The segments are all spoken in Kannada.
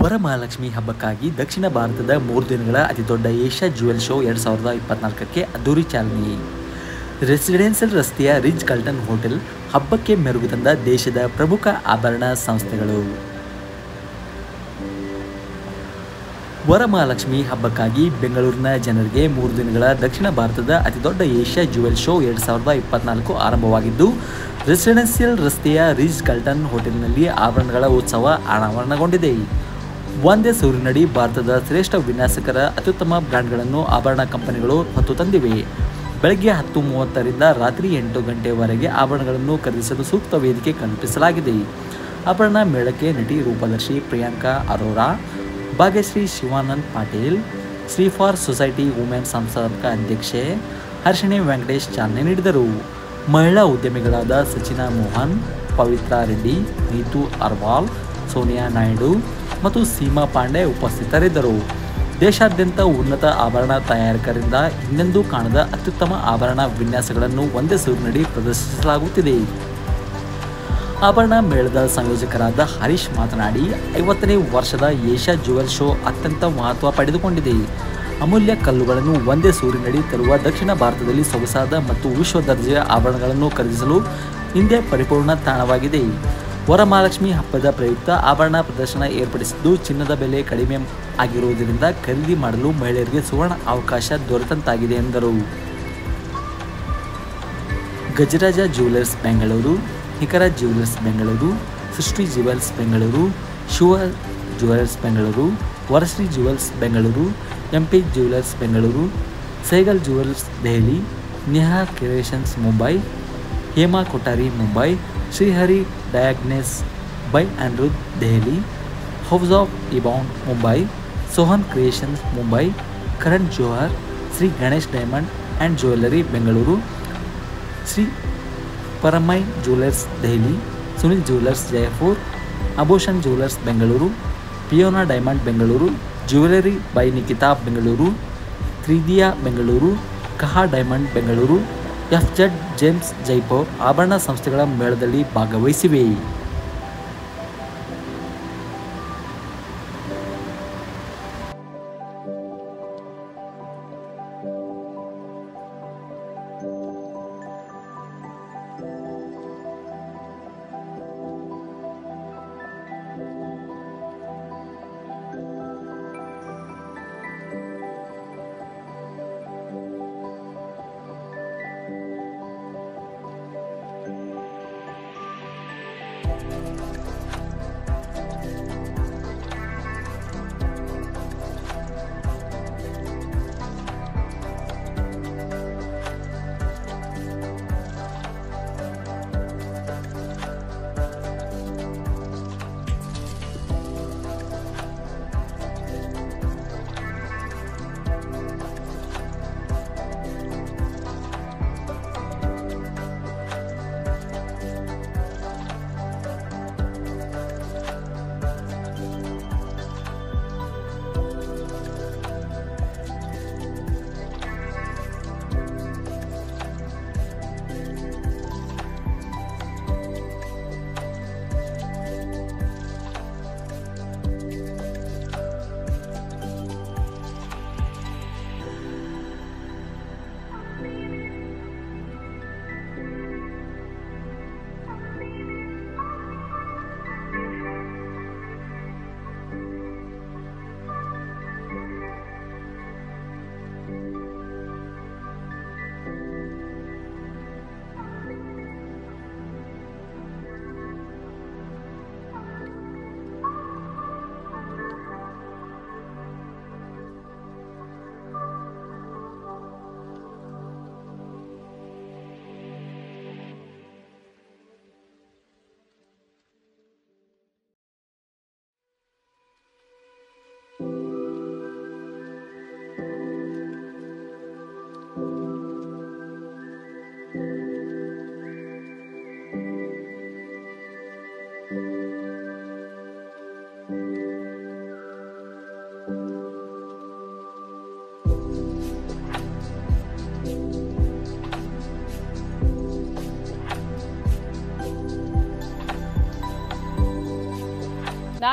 ವರಮಹಾಲಕ್ಷ್ಮಿ ಹಬ್ಬಕ್ಕಾಗಿ ದಕ್ಷಿಣ ಭಾರತದ 3 ದಿನಗಳ ಅತಿದೊಡ್ಡ ಏಷ್ಯಾ ಜ್ಯುವೆಲ್ ಶೋ 2024ಕ್ಕೆ ಅದ್ದೂರಿ ಚಾಲನೆ. ರೆಸಿಡೆನ್ಷಿಯಲ್ ರಸ್ತೆಯ ರಿಚ್ ಕಾರ್ಲ್ಟನ್ ಹೋಟೆಲ್ ಹಬ್ಬಕ್ಕೆ ಮೆರುಗು ತಂದ ದೇಶದ ಪ್ರಮುಖ ಆಭರಣ ಸಂಸ್ಥೆಗಳು. ವರಮಹಾಲಕ್ಷ್ಮಿ ಹಬ್ಬಕ್ಕಾಗಿ ಬೆಂಗಳೂರಿನ ಜನರಿಗೆ 3 ದಿನಗಳ ದಕ್ಷಿಣ ಭಾರತದ ಅತಿದೊಡ್ಡ ಏಷ್ಯಾ ಜ್ಯುವೆಲ್ ಶೋ 2024 ಆರಂಭವಾಗಿದ್ದು, ರೆಸಿಡೆನ್ಷಿಯಲ್ ರಸ್ತೆಯ ರಿಚ್ ಕಾರ್ಲ್ಟನ್ ಹೋಟೆಲ್ನಲ್ಲಿ ಆಭರಣಗಳ ಉತ್ಸವ ಅನಾವರಣಗೊಂಡಿದೆ. ಒಂದೇ ಸೂರಿನಡಿ ಭಾರತದ ಶ್ರೇಷ್ಠ ವಿನ್ಯಾಸಕರ ಅತ್ಯುತ್ತಮ ಬ್ರ್ಯಾಂಡ್ಗಳನ್ನು ಆಭರಣ ಕಂಪನಿಗಳು ಹೊತ್ತು ತಂದಿವೆ. ಬೆಳಗ್ಗೆ 10:30ರಿಂದ ರಾತ್ರಿ 8 ಗಂಟೆಯವರೆಗೆ ಆಭರಣಗಳನ್ನು ಖರೀದಿಸಲು ಸೂಕ್ತ ವೇದಿಕೆ ಕಲ್ಪಿಸಲಾಗಿದೆ. ಆಭರಣ ಮೇಳಕ್ಕೆ ನಟಿ ರೂಪದರ್ಶಿ ಪ್ರಿಯಾಂಕಾ ಅರೋರಾ, ಭಾಗ್ಯಶ್ರೀ ಶಿವಾನಂದ್ ಪಾಟೀಲ್, ಶ್ರೀಫಾರ್ ಸೊಸೈಟಿ ವುಮೆನ್ ಸಂಸ್ಥಾಪಕ ಅಧ್ಯಕ್ಷೆ ಹರ್ಷಿಣಿ ವೆಂಕಟೇಶ್ ಚಾಲನೆ ನೀಡಿದರು. ಮಹಿಳಾ ಉದ್ಯಮಿಗಳಾದ ಸಚಿನಾ ಮೋಹನ್, ಪವಿತ್ರಾ ರೆಡ್ಡಿ, ನೀತು ಅರ್ವಾಲ್, ಸೋನಿಯಾ ನಾಯ್ಡು ಮತ್ತು ಸೀಮಾ ಪಾಂಡೆ ಉಪಸ್ಥಿತರಿದ್ದರು. ದೇಶಾದ್ಯಂತ ಉನ್ನತ ಆಭರಣ ತಯಾರಕರಿಂದ ಹಿಂದೆಂದೂ ಕಾಣದ ಅತ್ಯುತ್ತಮ ಆಭರಣ ವಿನ್ಯಾಸಗಳನ್ನು ಒಂದೇ ಸೂರಿನಡಿ ಪ್ರದರ್ಶಿಸಲಾಗುತ್ತಿದೆ. ಆಭರಣ ಮೇಳದ ಸಂಯೋಜಕರಾದ ಹರೀಶ್ ಮಾತನಾಡಿ, 50ನೇ ವರ್ಷದ ಏಷ್ಯಾ ಜ್ಯುವೆಲ್ ಶೋ ಅತ್ಯಂತ ಮಹತ್ವ ಪಡೆದುಕೊಂಡಿದೆ. ಅಮೂಲ್ಯ ಕಲ್ಲುಗಳನ್ನು ಒಂದೇ ಸೂರಿನಡಿ ತರುವ ದಕ್ಷಿಣ ಭಾರತದಲ್ಲಿ ಸೊಗಸಾದ ಮತ್ತು ವಿಶ್ವ ದರ್ಜೆಯ ಆಭರಣಗಳನ್ನು ಖರೀದಿಸಲು ಇಂದೇ ಪರಿಪೂರ್ಣ ತಾಣವಾಗಿದೆ. ವರಮಹಾಲಕ್ಷ್ಮಿ ಹಬ್ಬದ ಪ್ರಯುಕ್ತ ಆಭರಣ ಪ್ರದರ್ಶನ ಏರ್ಪಡಿಸಿದ್ದು, ಚಿನ್ನದ ಬೆಲೆ ಕಡಿಮೆ ಆಗಿರುವುದರಿಂದ ಖರೀದಿ ಮಾಡಲು ಮಹಿಳೆಯರಿಗೆ ಸುವರ್ಣ ಅವಕಾಶ ದೊರೆತಂತಾಗಿದೆ ಎಂದರು. ಗಜರಾಜ ಜ್ಯುವೆಲರ್ಸ್ ಬೆಂಗಳೂರು, ನಿಖರ jewellers Bengaluru, Srishti jewels Bengaluru, Shiva jewellers Bengaluru, Varashree jewels Bengaluru, MP jewellers Bengaluru, Saigal jewels Delhi, Neha creations Mumbai, Hema Kothari Mumbai, Shrihari diagnose by Anirudh Delhi, house of ಇಬಾನ್ Mumbai, Sohan creations Mumbai, Karan Johar, Shri Ganesh diamond and jewellery Bengaluru, Shri Paramai jewellers Delhi, Sunil jewellers Jaipur, Abhushan jewellers Bengaluru, ಪಿಯೋನಾ diamond Bengaluru, jewellery by Nikita Bengaluru, Tridiya Bengaluru, Kaha diamond Bengaluru, FZ gems Jaipur ಆಭರಣ ಸಂಸ್ಥೆಗಳ ಮೇಳದಲ್ಲಿ ಭಾಗವಹಿಸಿವೆ.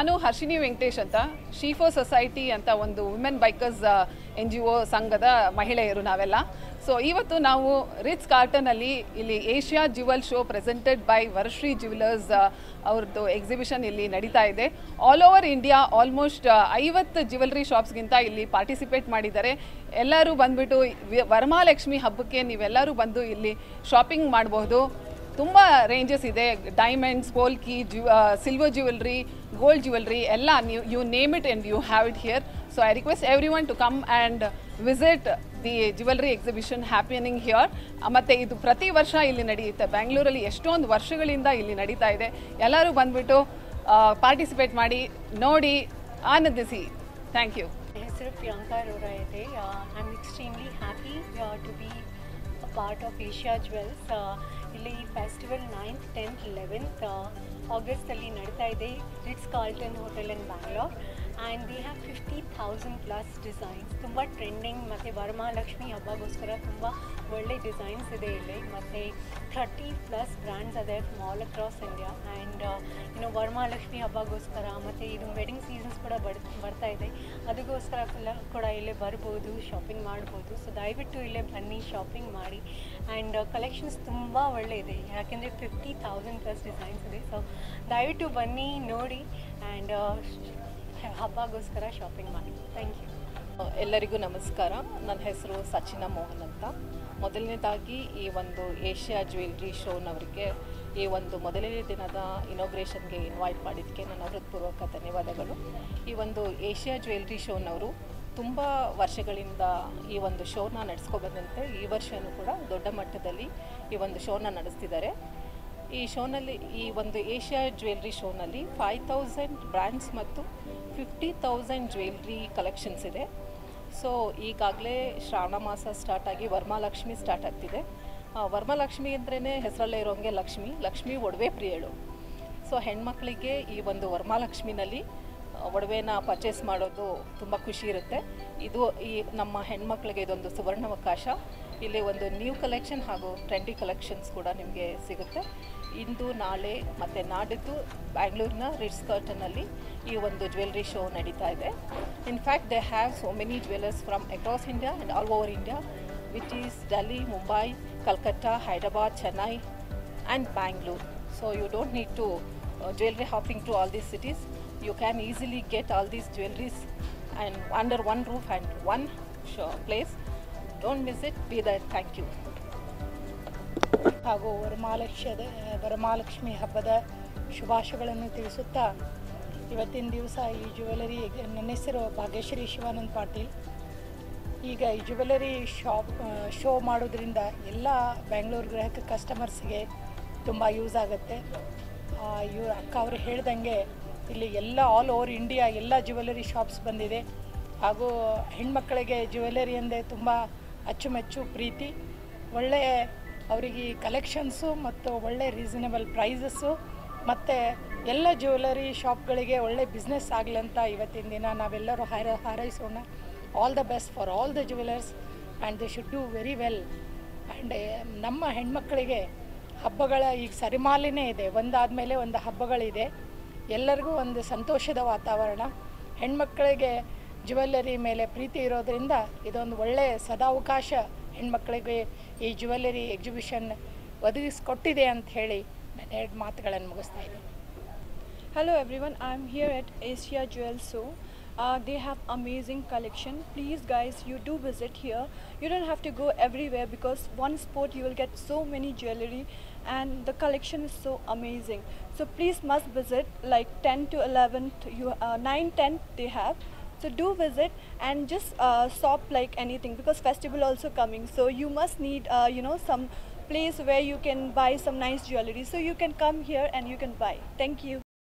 ನಾನು ಹರ್ಷಿನಿ ವೆಂಕಟೇಶ್ ಅಂತ ಶೀಫೋ ಸೊಸೈಟಿ ಅಂತ ಒಂದು ವುಮೆನ್ ಬೈಕರ್ಸ್ NGO ಸಂಘದ ಮಹಿಳೆಯರು ನಾವೆಲ್ಲ. ಸೊ ಇವತ್ತು ನಾವು ರಿಟ್ಸ್ ಕಾರ್ಟನಲ್ಲಿ ಇಲ್ಲಿ Asia jewel show presented by Varashree jewellers ಅವ್ರದ್ದು ಎಕ್ಸಿಬಿಷನ್ ಇಲ್ಲಿ ನಡೀತಾ ಇದೆ. All over India almost 50 jewellery ಶಾಪ್ಸ್ಗಿಂತ ಇಲ್ಲಿ ಪಾರ್ಟಿಸಿಪೇಟ್ ಮಾಡಿದ್ದಾರೆ. ಎಲ್ಲರೂ ಬಂದುಬಿಟ್ಟು ವರಮಹಾಲಕ್ಷ್ಮಿ ಹಬ್ಬಕ್ಕೆ ನೀವೆಲ್ಲರೂ ಬಂದು ಇಲ್ಲಿ ಶಾಪಿಂಗ್ ಮಾಡಬಹುದು. ತುಂಬ ರೇಂಜಸ್ ಇದೆ, diamonds, polki, silver jewellery, gold jewellery ಎಲ್ಲ you name it and you have it here. So I request everyone to come and visit the jewellery exhibition happening here. ಮತ್ತು ಇದು ಪ್ರತಿ ವರ್ಷ ಇಲ್ಲಿ ನಡೆಯುತ್ತೆ. ಬೆಂಗಳೂರಲ್ಲಿ ಎಷ್ಟೊಂದು ವರ್ಷಗಳಿಂದ ಇಲ್ಲಿ ನಡೀತಾ ಇದೆ. ಎಲ್ಲರೂ ಬಂದುಬಿಟ್ಟು ಪಾರ್ಟಿಸಿಪೇಟ್ ಮಾಡಿ, ನೋಡಿ, ಆನಂದಿಸಿ. Thank you. My name is Priyanka Arora. I'm extremely happy to be a part of Asia Jewels. ಇಲ್ಲಿ ಫೆಸ್ಟಿವಲ್ 9th, 10th, 11th ಆಗಸ್ಟಲ್ಲಿ ನಡೀತಾ ಇದೆ Ritz Carlton hotel in Bangalore. And they have 50,000 plus designs. ತುಂಬ ಟ್ರೆಂಡಿಂಗ್ ಮತ್ತು ವರಮಹಾಲಕ್ಷ್ಮಿ ಹಬ್ಬಗೋಸ್ಕರ ತುಂಬ ಒಳ್ಳೆ ಡಿಸೈನ್ಸ್ ಇದೆ ಇಲ್ಲಿ. ಮತ್ತು 30+ ಬ್ರ್ಯಾಂಡ್ಸ್ ಅದೇ all across India. And Varamahalakshmi ಹಬ್ಬಗೋಸ್ಕರ ಮತ್ತು ಇದು ವೆಡ್ಡಿಂಗ್ ಸೀಸನ್ಸ್ ಕೂಡ ಬರ್ತಾ ಇದೆ, ಅದಕ್ಕೋಸ್ಕರ ಕೂಡ ಇಲ್ಲೇ ಬರ್ಬೋದು, ಶಾಪಿಂಗ್ ಮಾಡ್ಬೋದು. ಸೊ ದಯವಿಟ್ಟು ಇಲ್ಲೇ ಬನ್ನಿ, ಶಾಪಿಂಗ್ ಮಾಡಿ. ಆ್ಯಂಡ್ ಕಲೆಕ್ಷನ್ಸ್ ತುಂಬ ಒಳ್ಳೆ ಇದೆ, ಯಾಕೆಂದರೆ 50,000 ಪ್ಲಸ್ ಡಿಸೈನ್ಸ್ ಇದೆ. ಸೊ ದಯವಿಟ್ಟು ಬನ್ನಿ, ನೋಡಿ, ಆ್ಯಂಡ್ ಹಬ್ಬಗೋಸ್ಕರ ಶಾಪಿಂಗ್ ಮಾಡಿ. Thank you. ಎಲ್ಲರಿಗೂ ನಮಸ್ಕಾರ. ನನ್ನ ಹೆಸರು ಸಚಿನ ಮೋಹನ್ ಅಂತ. ಮೊದಲನೇದಾಗಿ ಈ ಒಂದು ಏಷ್ಯಾ ಜ್ಯುವೆಲ್ರಿ ಶೋನವರಿಗೆ ಈ ಒಂದು ಮೊದಲನೇ ದಿನದ ಇನಾಗ್ರೇಷನ್ಗೆ ಇನ್ವೈಟ್ ಮಾಡಿದ್ದಕ್ಕೆ ನನ್ನ ಹೃತ್ಪೂರ್ವಕ ಧನ್ಯವಾದಗಳು. ಈ ಒಂದು ಏಷ್ಯಾ ಜ್ಯುವೆಲ್ರಿ ಶೋನವರು ತುಂಬ ವರ್ಷಗಳಿಂದ ಈ ಒಂದು ಶೋನ ನಡೆಸ್ಕೊಬಂದಂತೆ ಈ ವರ್ಷವೂ ಕೂಡ ದೊಡ್ಡ ಮಟ್ಟದಲ್ಲಿ ಈ ಒಂದು ಶೋನ ನಡೆಸ್ತಿದ್ದಾರೆ. ಈ ಶೋನಲ್ಲಿ, ಈ ಒಂದು ಏಷ್ಯಾ ಜ್ಯುವೆಲ್ರಿ ಶೋನಲ್ಲಿ 5,000 ಬ್ರ್ಯಾಂಡ್ಸ್ ಮತ್ತು 50,000 ಜ್ಯುವೆಲ್ರಿ ಕಲೆಕ್ಷನ್ಸ್ ಇದೆ. ಸೊ ಈಗಾಗಲೇ ಶ್ರಾವಣ ಮಾಸ ಸ್ಟಾರ್ಟ್ ಆಗಿ ವರಮಹಾಲಕ್ಷ್ಮಿ ಸ್ಟಾರ್ಟ್ ಆಗ್ತಿದೆ. ವರಮಹಾಲಕ್ಷ್ಮಿ ಅಂದ್ರೇ ಹೆಸರಲ್ಲೇ ಇರೋಂಗೆ ಲಕ್ಷ್ಮಿ ಒಡವೆ ಪ್ರಿಯಳು. ಸೊ ಹೆಣ್ಮಕ್ಳಿಗೆ ಈ ಒಂದು ವರಮಹಾಲಕ್ಷ್ಮಿನಲ್ಲಿ ಒಡವೆನ ಪರ್ಚೇಸ್ ಮಾಡೋದು ತುಂಬ ಖುಷಿ ಇರುತ್ತೆ. ಇದು ಈ ನಮ್ಮ ಹೆಣ್ಮಕ್ಳಿಗೆ ಇದೊಂದು ಸುವರ್ಣಾವಕಾಶ. ಇಲ್ಲಿ ಒಂದು ನ್ಯೂ ಕಲೆಕ್ಷನ್ ಹಾಗೂ ಟ್ರೆಂಡಿ ಕಲೆಕ್ಷನ್ಸ್ ಕೂಡ ನಿಮಗೆ ಸಿಗುತ್ತೆ. ಇಂದು, ನಾಳೆ ಮತ್ತು ನಾಡಿದ್ದು ಬ್ಯಾಂಗ್ಳೂರಿನ ರಿಟ್ಸ್ ಕಾರ್ಲ್ಟನ್ನಲ್ಲಿ ಈ ಒಂದು ಜ್ಯುವೆಲ್ರಿ ಶೋ ನಡೀತಾ ಇದೆ. In fact they have so many jewellers from across India and all over India, which is Delhi, Mumbai, Calcutta, Hyderabad, Chennai and Bangalore. So you don't need to jewelry hopping to all these cities. You can easily get all these jewelries and under one roof and one place. Don't miss it. Be there. Thank you. ಹಾಗೂ ವರಮಹಾಲಕ್ಷ್ಮಿ ಹಬ್ಬದ ಶುಭಾಶಯಗಳನ್ನು ತಿಳಿಸುತ್ತಾ, ಇವತ್ತಿನ ದಿವಸ ಈ ಜ್ಯುವೆಲರಿ, ನನ್ನ ಹೆಸರು ಭಾಗ್ಯಶ್ರೀ ಶಿವಾನಂದ್ ಪಾಟೀಲ್. ಈಗ ಈ ಜ್ಯುವೆಲರಿ ಶೋ ಮಾಡೋದ್ರಿಂದ ಎಲ್ಲ ಬೆಂಗಳೂರು ಗ್ರಾಹಕ ಕಸ್ಟಮರ್ಸ್ಗೆ ತುಂಬ ಯೂಸ್ ಆಗುತ್ತೆ. ಅಕ್ಕ ಅವರು ಹೇಳ್ದಂಗೆ ಇಲ್ಲಿ ಎಲ್ಲ ಆಲ್ ಓವರ್ ಇಂಡಿಯಾ ಎಲ್ಲ ಜ್ಯುವೆಲರಿ ಶಾಪ್ಸ್ ಬಂದಿದೆ. ಹಾಗೂ ಹೆಣ್ಮಕ್ಕಳಿಗೆ ಜ್ಯುವೆಲರಿ ಅಂದರೆ ತುಂಬ ಅಚ್ಚುಮೆಚ್ಚು ಪ್ರೀತಿ. ಒಳ್ಳೆಯ ಅವರಿಗೆ ಕಲೆಕ್ಷನ್ಸು ಮತ್ತು ಒಳ್ಳೆ ರೀಸನೇಬಲ್ ಪ್ರೈಸಸ್ಸು ಮತ್ತು ಎಲ್ಲ ಜ್ಯುವೆಲರಿ ಶಾಪ್ಗಳಿಗೆ ಒಳ್ಳೆ ಬಿಸ್ನೆಸ್ ಆಗಲಿ ಅಂತ ಇವತ್ತಿನ ದಿನ ನಾವೆಲ್ಲರೂ ಹಾರೈಸೋಣ. All the best for all the jewellers and they should do very well. And ನಮ್ಮ ಹೆಣ್ಮಕ್ಕಳಿಗೆ ಹಬ್ಬಗಳ ಈಗ ಸರಿಮಾಲಿನೇ ಇದೆ, ಒಂದಾದಮೇಲೆ ಒಂದು ಹಬ್ಬಗಳಿದೆ. ಎಲ್ಲರಿಗೂ ಒಂದು ಸಂತೋಷದ ವಾತಾವರಣ. ಹೆಣ್ಮಕ್ಕಳಿಗೆ ಜ್ಯುವೆಲ್ಲರಿ ಮೇಲೆ ಪ್ರೀತಿ ಇರೋದರಿಂದ ಇದೊಂದು ಒಳ್ಳೆಯ ಸದಾವಕಾಶ ಹೆಣ್ಮಕ್ಕಳಿಗೆ ಈ ಜ್ಯುವೆಲ್ಲರಿ ಎಕ್ಸಿಬಿಷನ್ ಒದಗಿಸಿಕೊಟ್ಟಿದೆ ಅಂತ ಹೇಳಿ ನಾನು ಎರಡು ಮಾತುಗಳನ್ನು ಮುಗಿಸ್ತಾ ಇದ್ದೀನಿ. Hello everyone, I'm here at Asia Jewels Show. They have amazing collection. Please guys, you do visit here. You don't have to go everywhere because one spot you will get so many jewelry and the collection is so amazing. So please must visit, like 10 to 11, 9, 10 they have. So do visit and just shop like anything because festival also coming. So you must need some place where you can buy some nice jewelry. So you can come here and you can buy. Thank you.